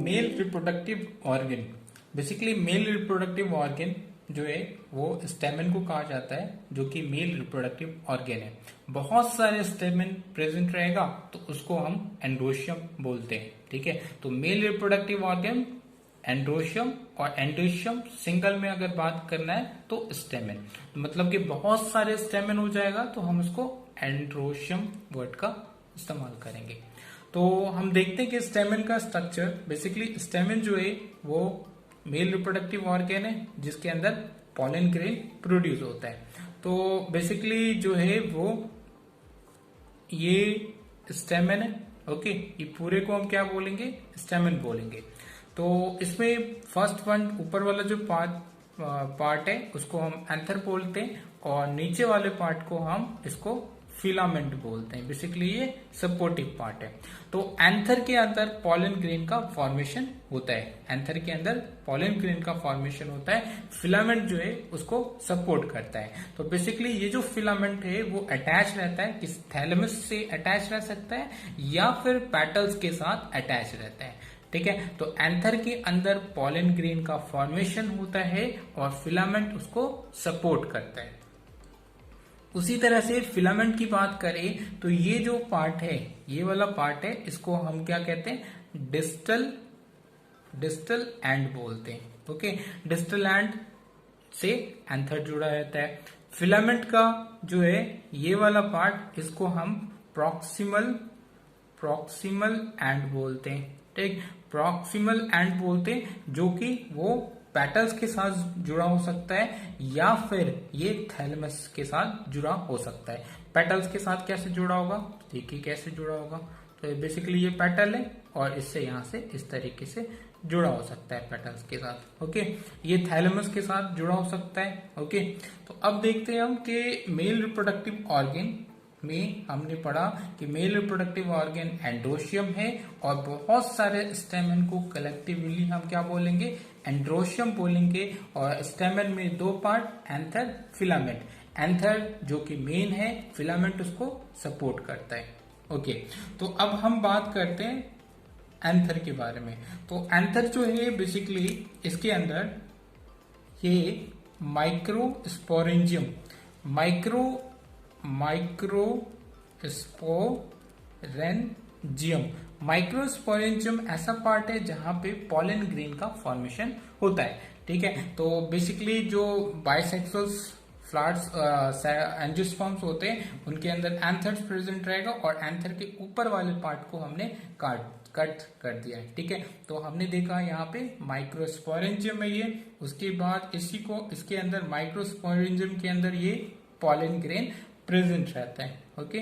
Male reproductive organ. Basically male reproductive organ जो है वो स्टेमन को कहा जाता है, जो कि मेल रिप्रोडक्टिव ऑर्गन है। बहुत सारे स्टेमन प्रेजेंट रहेगा तो उसको हम एंड्रोशियम बोलते हैं। ठीक है, तो मेल रिप्रोडक्टिव ऑर्गन एंड्रोशियम, और एंड्रोशियम सिंगल में अगर बात करना है तो स्टेमन, मतलब कि बहुत सारे स्टेमन हो जाएगा तो हम उसको एंड्रोशियम वर्ड का इस्तेमाल करेंगे। तो हम देखते हैं कि स्टेमन का स्ट्रक्चर। बेसिकली स्टेमन जो है वो मेल रिप्रोडक्टिव ऑर्गन है जिसके अंदर पॉलन ग्रेन प्रोड्यूस होता है। तो बेसिकली जो है वो ये स्टेमन है। ओके, ये पूरे को हम क्या बोलेंगे? स्टेमन बोलेंगे। तो इसमें फर्स्ट वन ऊपर वाला जो पार्ट है उसको हम एंथर बोलते हैं, और नीचे वाले पार्ट को हम इसको फिलामेंट बोलते हैं। बेसिकली ये सपोर्टिव पार्ट है। तो एंथर के अंदर पॉलन ग्रेन का फॉर्मेशन होता है। एंथर के अंदर पॉलन ग्रेन का फॉर्मेशन होता है, फिलामेंट जो है उसको सपोर्ट करता है। तो बेसिकली ये जो फिलामेंट है वो अटैच रहता है, किस थैलेमस से अटैच रह सकता है या फिर पेटल्स के साथ अटैच रहता है। ठीक है, तो एंथर के अंदर पॉलन ग्रेन का फॉर्मेशन होता है और फिलामेंट उसको सपोर्ट करता है। उसी तरह से फिलामेंट की बात करें तो ये जो पार्ट है, ये वाला पार्ट है, इसको हम क्या कहते हैं? डिस्टल एंड बोलते हैं। ओके, डिस्टल एंड से एंथर जुड़ा रहता है। फिलामेंट का जो है ये वाला पार्ट, इसको हम प्रॉक्सिमल एंड बोलते हैं। ठीक, प्रॉक्सिमल एंड बोलते हैं, जो कि वो पेटल्स के साथ जुड़ा हो सकता है या फिर ये थैलेमस के साथ जुड़ा हो सकता है। पेटल्स के साथ कैसे जुड़ा होगा? देखिए कैसे जुड़ा होगा। तो बेसिकली ये पेटल है और इससे यहां से इस तरीके से जुड़ा हो सकता है पेटल्स के साथ। ओके, ये थैलेमस के साथ जुड़ा हो सकता है। ओके, तो अब देखते हैं हम कि मेल रिप्रोडक्टिव ऑर्गन में हमने पढ़ा कि मेल रिप्रोडक्टिव ऑर्गन एंड्रोशियम है, और बहुत सारे स्टेमन को कलेक्टिवली हम क्या बोलेंगे? एंड्रोशियम बोलेंगे। और स्टेमन में दो पार्ट, एंथर, फिलामेंट। एंथर जो कि मेन है, फिलामेंट उसको सपोर्ट करता है। ओके, तो अब हम बात करते हैं एंथर के बारे में। तो एंथर जो है बेसिकली इसके अंदर ये माइक्रोस्पोरेंजियम माइक्रोस्पोरेंजियम ऐसा पार्ट है जहां पे पॉलन ग्रेन का फॉर्मेशन होता है। ठीक है, तो बेसिकली जो बाइसेक्सुअल फ्लावर्स एंजियोस्पर्म्स होते हैं उनके अंदर एंथर्स प्रेजेंट रहेगा, और एंथर के ऊपर वाले पार्ट को हमने कट कर दिया है। ठीक है, तो हमने देखा यहाँ पे माइक्रोस्पोरेंजियम है ये। उसके बाद इसके अंदर माइक्रोस्पोरेंजियम के अंदर ये पॉलन ग्रेन प्रेजेंट रहता है। ओके,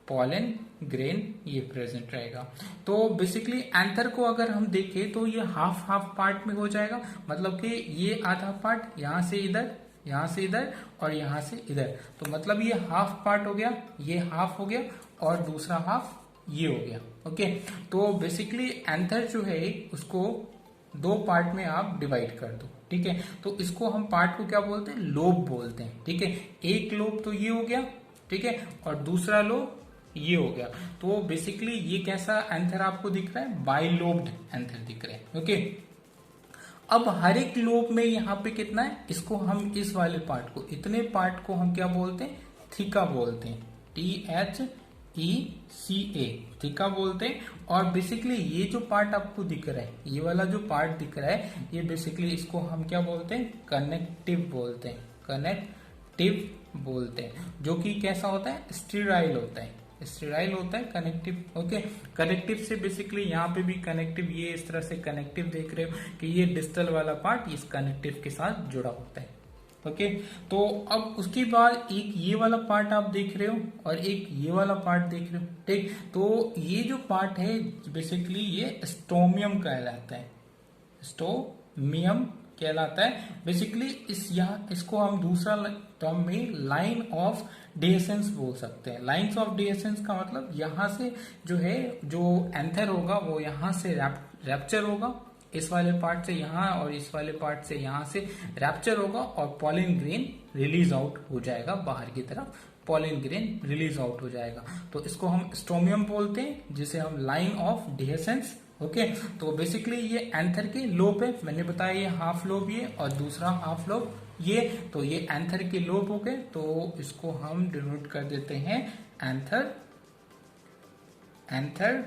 पॉलन ग्रेन ये प्रेजेंट रहेगा। तो बेसिकली एंथर को अगर हम देखें तो ये हाफ पार्ट में हो जाएगा, मतलब कि ये आधा पार्ट यहां से इधर, यहां से इधर और यहां से इधर। तो मतलब ये हाफ पार्ट हो गया, ये हाफ हो गया, और दूसरा हाफ ये हो गया। ओके, तो बेसिकली एंथर जो है उसको दो पार्ट में आप डिवाइड कर दो। ठीक है, तो इसको हम पार्ट को क्या बोलते हैं? लोब बोलते हैं। ठीक है, एक लोब तो ये हो गया, ठीक है, और दूसरा लोब ये हो गया। तो बेसिकली ये कैसा एंथर आपको दिख रहा है? बाइलोब्ड एंथर दिख रहे हैं। ओके, अब हर एक लोब में यहाँ पे कितना है? इसको हम इस वाले पार्ट को, इतने पार्ट को हम क्या बोलते हैं? थीका बोलते हैं। THECA, थीका बोलते हैं। और बेसिकली ये जो पार्ट आपको दिख रहा है, ये वाला जो पार्ट दिख रहा है, ये बेसिकली इसको हम क्या बोलते हैं? कनेक्टिव बोलते हैं। कनेक्टिव बोलते हैं, जो कि कैसा होता है? स्टेराइल होता है। स्टेराइल होता है कनेक्टिव। ओके, कनेक्टिव से बेसिकली यहाँ पे भी कनेक्टिव, ये इस तरह से कनेक्टिव देख रहे हो कि ये डिस्टल वाला पार्ट इस कनेक्टिव के साथ जुड़ा होता है। ओके, तो अब उसके बाद एक ये वाला पार्ट आप देख रहे हो और एक ये वाला पार्ट देख रहे हो। ठीक, तो ये जो पार्ट है बेसिकली ये स्टोमियम कहलाता है। स्टोमियम कहलाता है। बेसिकली इसको हम दूसरा टर्म में लाइन ऑफ डिहेसेंस बोल सकते हैं। लाइन्स ऑफ डिहेसेंस का मतलब यहाँ से जो है, जो एंथर होगा वो यहाँ से रैप्चर होगा, इस वाले पार्ट से यहाँ और इस वाले पार्ट से यहाँ से रैप्चर होगा, और पॉलन ग्रेन रिलीज आउट हो जाएगा बाहर की तरफ। पॉलन ग्रेन रिलीज आउट हो जाएगा, तो इसको हम स्टोमियम बोलते हैं, जिसे हम लाइन ऑफ डिहेसेंस ओके, तो बेसिकली ये एंथर के लोब है, मैंने बताया ये हाफ लोब ये और दूसरा हाफ लोब ये, तो ये एंथर के लोब हो गए, तो इसको हम डिनोट कर देते हैं एंथर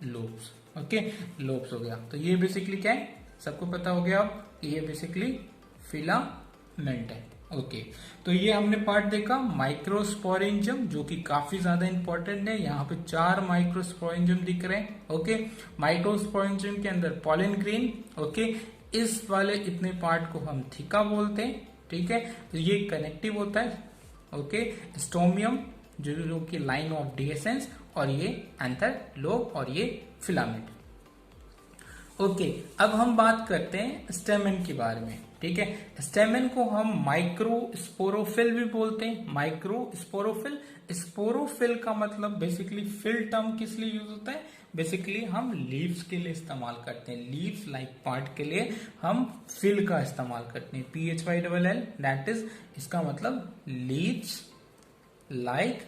लोब्स। ओके, लोब्स हो गया। तो ये बेसिकली क्या है, सबको पता हो गया अब, ये बेसिकली फिलामेंट है। ओके, तो ये हमने पार्ट देखा माइक्रोस्पोरेंजियम, जो कि काफी ज्यादा इंपॉर्टेंट है। यहाँ पे 4 माइक्रोस्पोरेंजियम दिख रहे हैं। ओके, माइक्रोस्पोरेंजियम के अंदर पॉलन ग्रेन। ओके, इस वाले इतने पार्ट को हम थीका बोलते हैं। ठीक है, तो ये कनेक्टिव होता है। ओके, स्टोमियम जो कि लाइन ऑफ डिएसेंस, और ये एंथर लोब और ये फिलामेंट। ओके, अब हम बात करते हैं स्टेमन के बारे में। ठीक है, स्टेमन को हम माइक्रोस्पोरोफिल भी बोलते हैं। माइक्रोस्पोरोफिल, स्पोरोफिल का मतलब बेसिकली फिल टर्म किस लिए यूज होता है, बेसिकली हम लीव्स के लिए इस्तेमाल करते हैं। लीव्स लाइक पार्ट के लिए हम फिल का इस्तेमाल करते हैं, PHYLL, दैट इज इसका मतलब लीव्स लाइक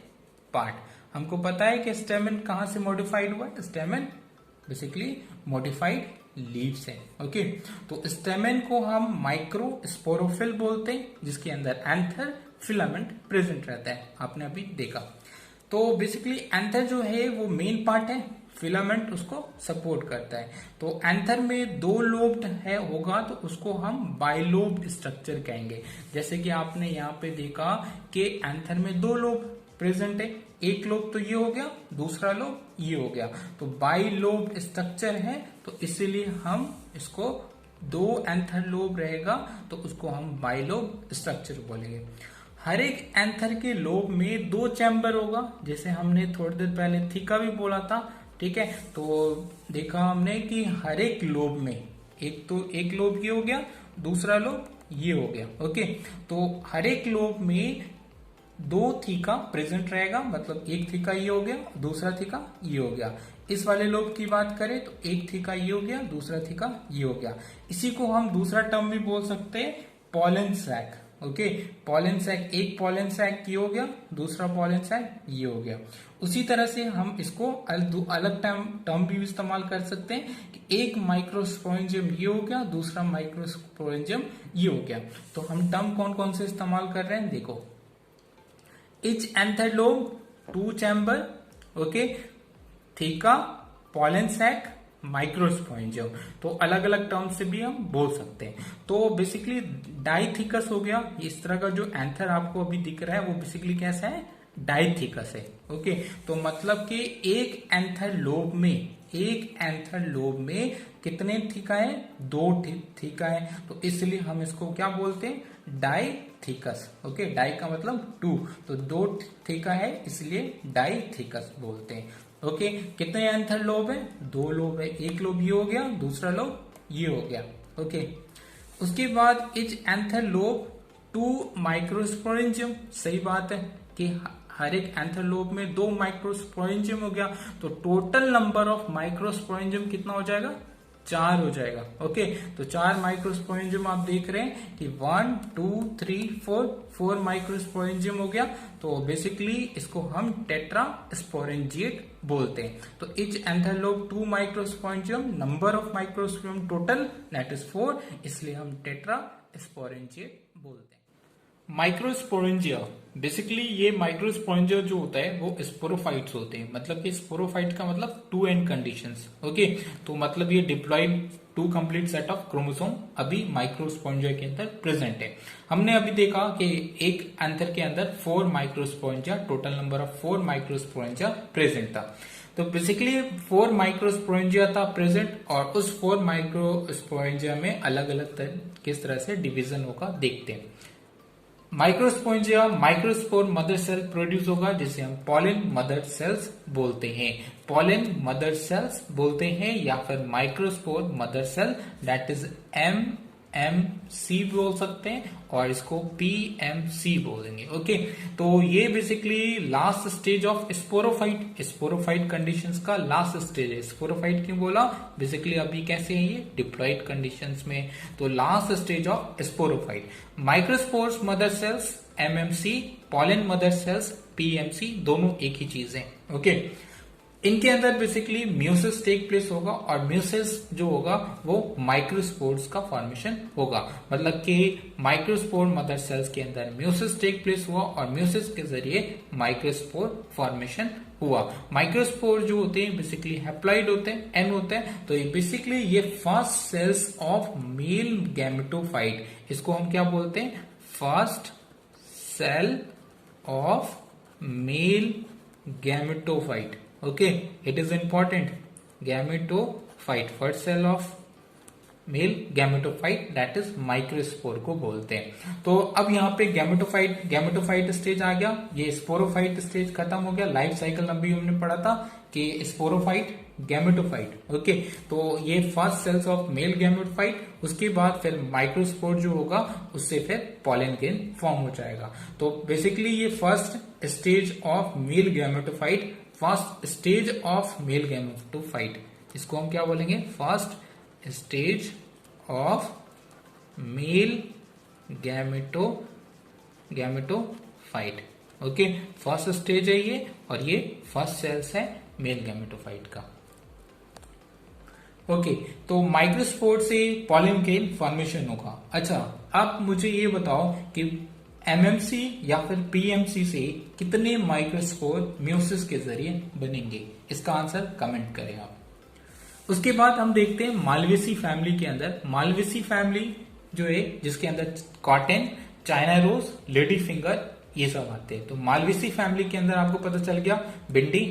पार्ट। हमको पता है कि स्टेमन कहां से मॉडिफाइड हुआ है, स्टेमन बेसिकली मॉडिफाइड लीव्स है। ओके, तो स्टेमन को हम माइक्रोस्पोरोफिल बोलते हैं, जिसके अंदर एंथर फिलामेंट प्रेजेंट रहता है, आपने अभी देखा। तो बेसिकली एंथर जो है वो मेन पार्ट है, फिलामेंट उसको सपोर्ट करता है। तो एंथर में 2 लोब्ड है होगा, तो उसको हम बाइलोब्ड स्ट्रक्चर कहेंगे। जैसे कि आपने यहाँ पे देखा कि एंथर में 2 लोब प्रेजेंट है, एक लोब तो ये हो गया, दूसरा लोब ये हो गया, तो बाइलोब्ड स्ट्रक्चर है, तो इसीलिए हम इसको 2 एंथर लोब रहेगा, तो उसको हम बाइलोब स्ट्रक्चर बोलेंगे। हर एक एंथर के लोब में 2 चैम्बर होगा, जैसे हमने थोड़ी देर पहले थीका भी बोला था। ठीक है, तो देखा हमने कि हर एक लोब में एक लोब ये हो गया, दूसरा लोब ये हो गया। ओके, तो हर एक लोब में 2 थीका प्रेजेंट रहेगा, मतलब एक थीका ये हो गया, दूसरा थीका ये हो गया। इस वाले लोब की बात करें तो एक थीका ये हो गया, दूसरा थीका ये हो गया। इसी को हम दूसरा टर्म भी बोल सकते हैं, pollen sac. Okay, pollen sac, एक पॉलन सैक ये हो गया, दूसरा पॉलन सैक ये हो गया। उसी तरह से हम इसको अलग टर्म भी इस्तेमाल कर सकते हैं कि एक माइक्रोस्पोरेंजियम ये हो गया, दूसरा माइक्रोस्पोरेंजियम ये हो गया। तो हम टर्म कौन कौन से इस्तेमाल कर रहे हैं, देखो, each anther lobe 2 chamber, okay, theca, pollen sac, microsporangium. तो अलग अलग टर्म से भी हम बोल सकते हैं। तो बेसिकली डाइथिकस हो गया, इस तरह का जो एंथर आपको अभी दिख रहा है वो बेसिकली कैसा है, डाइथिकस है। ओके, तो मतलब कि एक एंथर लोब में कितने थीका है, 2 थीका है, तो इसलिए हम इसको क्या बोलते हैं, डाइथिकस। ओके, डाई का मतलब 2, तो 2 थीका है, इसलिए डाइथिकस बोलते हैं। ओके, कितने एंथर लोब है, 2 लोब है, एक लोब ये हो गया, दूसरा लोब ये हो गया। ओके, उसके बाद इच एंथर लोब 2 माइक्रोस्पोरेंजियम। सही बात है कि हर एक एंथर लोब में 2 माइक्रोस्पोरेंजियम हो गया, तो टोटल नंबर ऑफ माइक्रोस्पोरेंजियम कितना हो जाएगा, 4 हो जाएगा। ओके, तो 4 माइक्रोस्पोरेंजियम आप देख रहे हैं कि 1 2 3 4 माइक्रोस्पोरेंजियम हो गया। तो बेसिकली इसको हम टेट्रास्पोरेंजिएट बोलते हैं। तो etch anther lobe 2 microsporangium, number of microsporangium total that is 4, इसलिए हम टेट्रास्पोरेंजिएट बोलते हैं। माइक्रोस्पोरेंजिया, बेसिकली ये माइक्रोस्पोरेंजिया जो होता है वो स्पोरोफाइट्स होते हैं। मतलब कि स्पोरोफाइट का मतलब 2 एंड कंडीशंस। ओके, तो मतलब ये diploid 2 complete set of chromosome अभी माइक्रोस्पोरेंजिया के अंदर प्रेजेंट है। हमने अभी देखा कि एक एंथर के अंदर 4 microsporangia, total number of 4 microsporangia present था। तो बेसिकली 4 माइक्रोस्पोरेंजिया था प्रेजेंट, और उस 4 माइक्रोस्पोरेंजिया में अलग अलग किस तरह से डिवीजन होगा देखते हैं। Microsporangia microspore mother cell produce होगा, जिसे हम पॉलन मदर सेल्स बोलते हैं। पॉलन मदर सेल्स बोलते हैं या फिर microspore mother cell, that is MMC बोल सकते हैं, और इसको PMC बोलेंगे। ओके, तो ये basically last stage of sporophyte conditions का लास्ट स्टेज है। स्पोरोफाइट क्यों बोला, बेसिकली अभी कैसे है ये, डिप्लॉयड कंडीशंस में, तो last stage of sporophyte. Microspores mother cells MMC, pollen mother cells PMC, दोनों एक ही चीज है। ओके, इनके अंदर बेसिकली म्यूसिस टेक प्लेस होगा और म्यूसिस जो होगा वो माइक्रोस्पोर्स का फॉर्मेशन होगा। मतलब कि माइक्रोस्पोर मदर सेल्स के अंदर म्यूसिस टेक प्लेस हुआ और म्यूसिस के जरिए माइक्रोस्पोर फॉर्मेशन हुआ। माइक्रोस्पोर जो होते हैं बेसिकली हैप्लॉइड होते हैं, एन होता है। तो ये बेसिकली ये first cells of male gametophyte, इसको हम क्या बोलते हैं, first cell of male gametophyte. Okay, it is important, gametophyte, first cell of male gametophyte that is microspore को बोलते हैं। तो अब यहाँ पे गैमेटोफाइट स्टेज आ गया, ये स्पोरोफाइट स्टेज खत्म हो गया। लाइफ साइकिल अभी हमने पढ़ा था कि स्पोरोफाइट गैमेटोफाइट। ओके, तो ये first cells of male gametophyte, उसके बाद फिर माइक्रोस्पोर जो होगा उससे फिर पॉलन ग्रेन फॉर्म हो जाएगा। तो बेसिकली ये first stage of male gametophyte, first stage of male gametophyte, इसको हम क्या बोलेंगे, first stage of male gametophyte. Okay, first stage है ये और ये फर्स्ट सेल्स है मेल गैमेटोफाइट का। ओके, तो माइक्रोस्पोर से पॉलन ग्रेन फॉर्मेशन होगा। अच्छा, अब मुझे ये बताओ कि एमएमसी या फिर पीएमसी से कितने माइक्रोस्पोर म्यूसिस के जरिए बनेंगे, इसका आंसर कमेंट करें आप। उसके बाद हम देखते हैं मालवेसी फैमिली के अंदर। मालवेसी फैमिली जो है जिसके अंदर cotton, China rose, lady finger ये सब आते हैं। तो मालवेसी फैमिली के अंदर आपको पता चल गया भिंडी,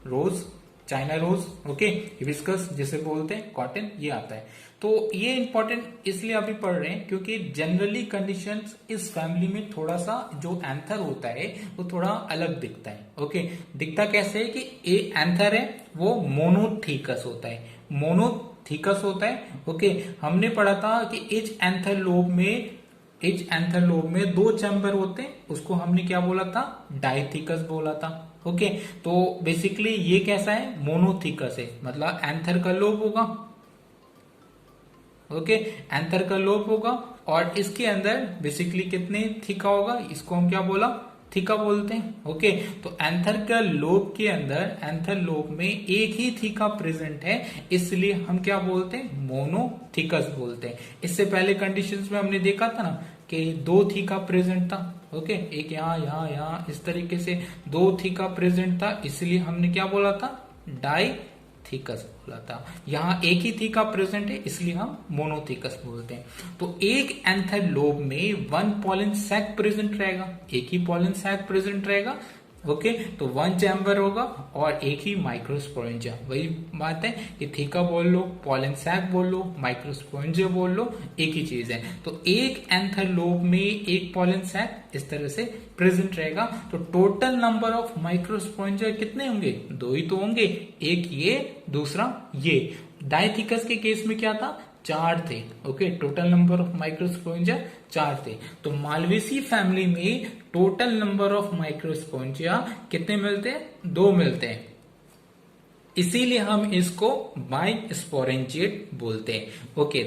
रोज, चाइना रोज, ओके, हिबिस्कस जिसे बोलते हैं, कॉटन, ये आता है। तो ये इंपॉर्टेंट इसलिए अभी पढ़ रहे हैं क्योंकि जनरली कंडीशंस इस फैमिली में थोड़ा सा जो एंथर होता है वो थोड़ा अलग दिखता है। ओके, दिखता कैसे है कि ए एंथर है वो मोनोथीकस होता है, मोनोथीकस होता है। ओके, हमने पढ़ा था कि एच एंथर लोब में 2 चैम्बर होते हैं, उसको हमने क्या बोला था, डाइथीकस बोला था। ओके, तो बेसिकली ये कैसा है, मोनोथीकस है, मतलब एंथर का लोब होगा। ओके, एंथर का लोब होगा और इसके अंदर बेसिकली कितने थीका होगा, इसको हम क्या बोला, थीका बोलते हैं। ओके, तो एंथर का लोब के अंदर, एंथर लोब में एक ही थीका प्रेजेंट है, इसलिए हम क्या बोलते हैं, मोनोथीकस बोलते हैं। इससे पहले कंडीशंस में हमने देखा था ना कि 2 थीका प्रेजेंट था। ओके, एक यहाँ इस तरीके से 2 थीका प्रेजेंट था, इसलिए हमने क्या बोला था, डाइथीकस बोला था। यहाँ एक ही थीका प्रेजेंट है इसलिए हम मोनोथीकस बोलते हैं। तो एक एंथर लोब में 1 पॉलन सैक प्रेजेंट रहेगा, एक ही पॉलन सैक प्रेजेंट रहेगा। ओके, तो 1 चैम्बर होगा और एक ही माइक्रोस्पोरेंजिया। वही बात है कि थीका बोल लो, पॉलन सैक बोल लो, माइक्रोस्पोरेंजिया बोल लो, एक ही चीज है। तो एक एंथर लोब में एक पॉलन सैक इस तरह से प्रेजेंट रहेगा। तो टोटल नंबर ऑफ माइक्रोस्पोरेंजिया कितने होंगे, 2 ही तो होंगे, एक ये दूसरा ये। डाइथीकस के केस में क्या था, 4 थे। Okay, total number of microsporangia 4 थे। तो मालवेसी फैमिली में टोटल नंबर ऑफ माइक्रोस्पोरेंजिया कितने मिलते हैं, 2 मिलते हैं, इसीलिए हम इसको बाइस्पोरेंजिएट बोलते हैं। ओके,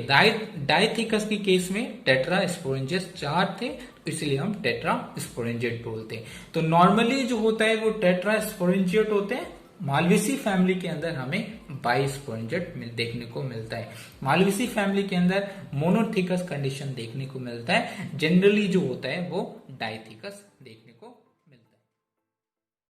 डाइथीकस के केस में टेट्रास्पोरेंजियस 4 थे, इसलिए हम टेट्रास्पोरेंजिएट बोलते हैं। तो नॉर्मली जो होता है वो टेट्रास्पोरेंजिएट होते हैं, मालवेसी फैमिली के अंदर हमें बाइस्पोरेंजिएट देखने को मिलता है। मालवेसी फैमिली के अंदर मोनोथीकस कंडीशन देखने को मिलता है, जनरली जो होता है वो डाइथीकस देखने